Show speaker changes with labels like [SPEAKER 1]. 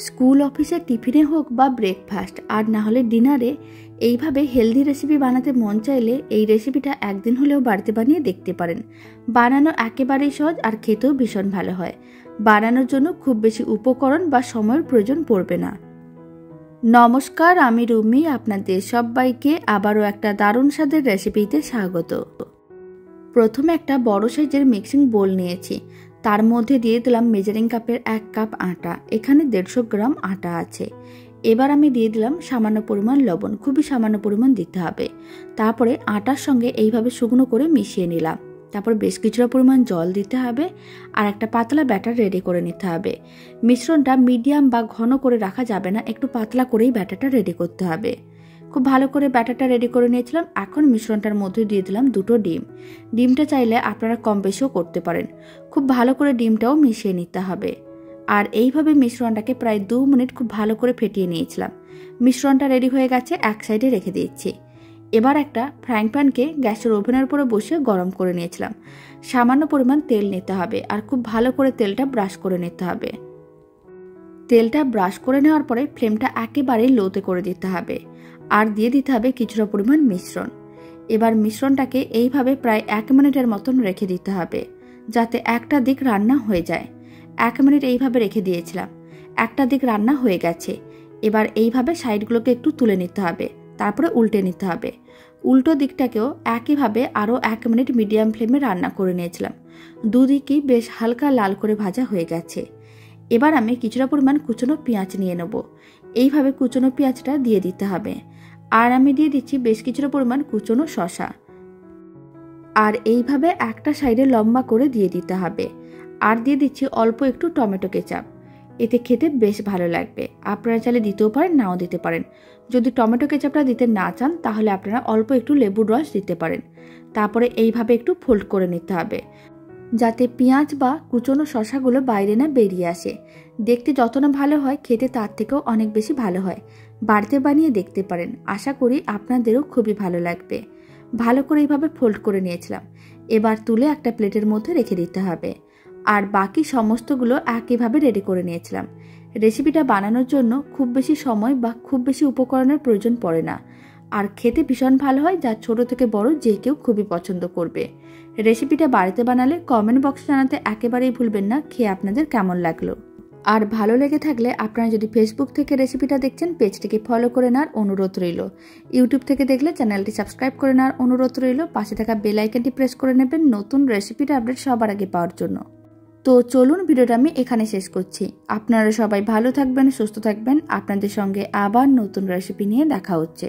[SPEAKER 1] School অফিসে টিফিনে হোক বা ব্রেকফাস্ট আর না হলে ডিনারে এইভাবে হেলদি রেসিপি বানাতে মন চাইলে এই রেসিপিটা একদিন হলেও বাড়িতে বানিয়ে দেখতে পারেন। বানানো একেবারেই সহজ আর খেতেও ভীষণ ভালো হয়। বানানোর জন্য খুব বেশি উপকরণ বা সময়ের প্রয়োজন পড়বে না। নমস্কার, আমি রুমি, আপনাদের সবাইকে আবারও একটা দারুণ স্বাদের রেসিপিতে স্বাগত। প্রথমে একটা বড় সাইজের মিক্সিং বোল নিয়েছি, তার মধ্যে দিয়ে দিলাম মেজারিং কাপের 1 কাপ আটা। এখানে 150 গ্রাম আটা আছে। এবার আমি দিয়ে দিলাম সামান্য পরিমাণ লবণ, খুবই সামান্য পরিমাণ দিতে হবে। তারপরে আটার সঙ্গে এইভাবে শুকনো করে মিশিয়ে নিলাম। তারপর বেশ কিছুটা পরিমাণ জল দিতে হবে আর একটা পাতলা ব্যাটার রেডি করে নিতে হবে। মিশ্রণটা মিডিয়াম বা ঘন করে রাখা যাবে না, একটু পাতলা করেই ব্যাটারটা রেডি করতে হবে। খুব ভালো করে ব্যাটারটা রেডি করে নিয়েছিলাম। এখন মিশ্রণটার মধ্যে দিয়ে দিলাম 2টো ডিম। ডিমটা চাইলে আপনারা কম বেশিও করতে পারেন। খুব ভালো করে ডিমটাও মিশিয়ে নিতে হবে। আর এইভাবে মিশ্রণটাকে প্রায় 2 মিনিট খুব ভালো করে ফেটিয়ে নিয়েছিলাম। মিশ্রণটা রেডি হয়ে গেছে, এক সাইডে রেখে দিচ্ছি। এবার একটা ফ্রাইং প্যানকে গ্যাসের ওভেনের উপরে বসিয়ে গরম করে নিয়েছিলাম। সামান্য পরিমাণ তেল নিতে হবে আর খুব ভালো করে তেলটা ব্রাশ করে নিতে হবে। তেলটা ব্রাশ করে নেওয়ার পরে ফ্লেমটা একেবারে লোতে করে দিতে হবে আর দিয়ে দিতে হবে কিছুটা পরিমাণ মিশ্রণ। এবার মিশ্রণটাকে এইভাবে প্রায় 1 মিনিটের মতন রেখে দিতে হবে, যাতে একটা দিক রান্না হয়ে যায়। 1 মিনিট এইভাবে রেখে দিয়েছিলাম, একটা দিক রান্না হয়ে গেছে। এবার এইভাবে সাইডগুলোকে একটু তুলে নিতে হবে, তারপরে উল্টে নিতে হবে। উল্টো দিকটাকেও একইভাবে আরও 1 মিনিট মিডিয়াম ফ্লেমে রান্না করে নিয়েছিলাম। দুদিকই বেশ হালকা লাল করে ভাজা হয়ে গেছে। এবার আমি কিছুটা পরিমাণ কুচনো পেঁয়াজ নিয়ে নেব। এইভাবে কুচনো পেঁয়াজটা দিয়ে দিতে হবে। আর আমি দিয়ে দিচ্ছি বেশ কিছুটা পরিমাণ কুচনো শসা। আর এইভাবে একটা সাইডে লম্বা করে দিয়ে দিতে হবে। আর দিয়ে দিচ্ছি অল্প একটু টমেটো কেচাপ। এতে খেতে বেশ ভালো লাগবে। আপনারা চাইলে দিতেও পারেন, নাও দিতে পারেন। যদি টমেটো কেচাপটা দিতে না চান তাহলে আপনারা অল্প একটু লেবুর রস দিতে পারেন। তারপরে এইভাবে একটু ফোল্ড করে নিতে হবে, যাতে পেঁয়াজ বা কুচনো শসাগুলো বাইরে না বেরিয়ে আসে। দেখতে যত না ভালো হয়, খেতে তার থেকেও অনেক বেশি ভালো হয়। বাড়িতে বানিয়ে দেখতে পারেন, আশা করি আপনাদেরও খুবই ভালো লাগবে। ভালো করে এইভাবে ফোল্ড করে নিয়েছিলাম। এবার তুলে একটা প্লেটের মধ্যে রেখে দিতে হবে। আর বাকি সমস্তগুলো একইভাবে রেডি করে নিয়েছিলাম। রেসিপিটা বানানোর জন্য খুব বেশি সময় বা খুব বেশি উপকরণের প্রয়োজন পড়ে না, আর খেতে ভীষণ ভালো হয়, যা ছোট থেকে বড় যে কেউ খুবই পছন্দ করবে। রেসিপিটা বাড়িতে বানালে কমেন্ট বক্সে জানাতে একেবারেই ভুলবেন না খেয়ে আপনাদের কেমন লাগলো। আর ভালো লেগে থাকলে আপনারা যদি ফেসবুক থেকে রেসিপিটা দেখছেন, পেজটিকে ফলো করে নেওয়ার অনুরোধ রইল। ইউটিউব থেকে দেখলে চ্যানেলটি সাবস্ক্রাইব করে নেওয়ার অনুরোধ রইল। পাশে থাকা বেল আইকনটি প্রেস করে নেবেন নতুন রেসিপিটা আপডেট সবার আগে পাওয়ার জন্য। তো চলুন, ভিডিওটা আমি এখানে শেষ করছি। আপনারা সবাই ভালো থাকবেন, সুস্থ থাকবেন। আপনাদের সঙ্গে আবার নতুন রেসিপি নিয়ে দেখা হচ্ছে।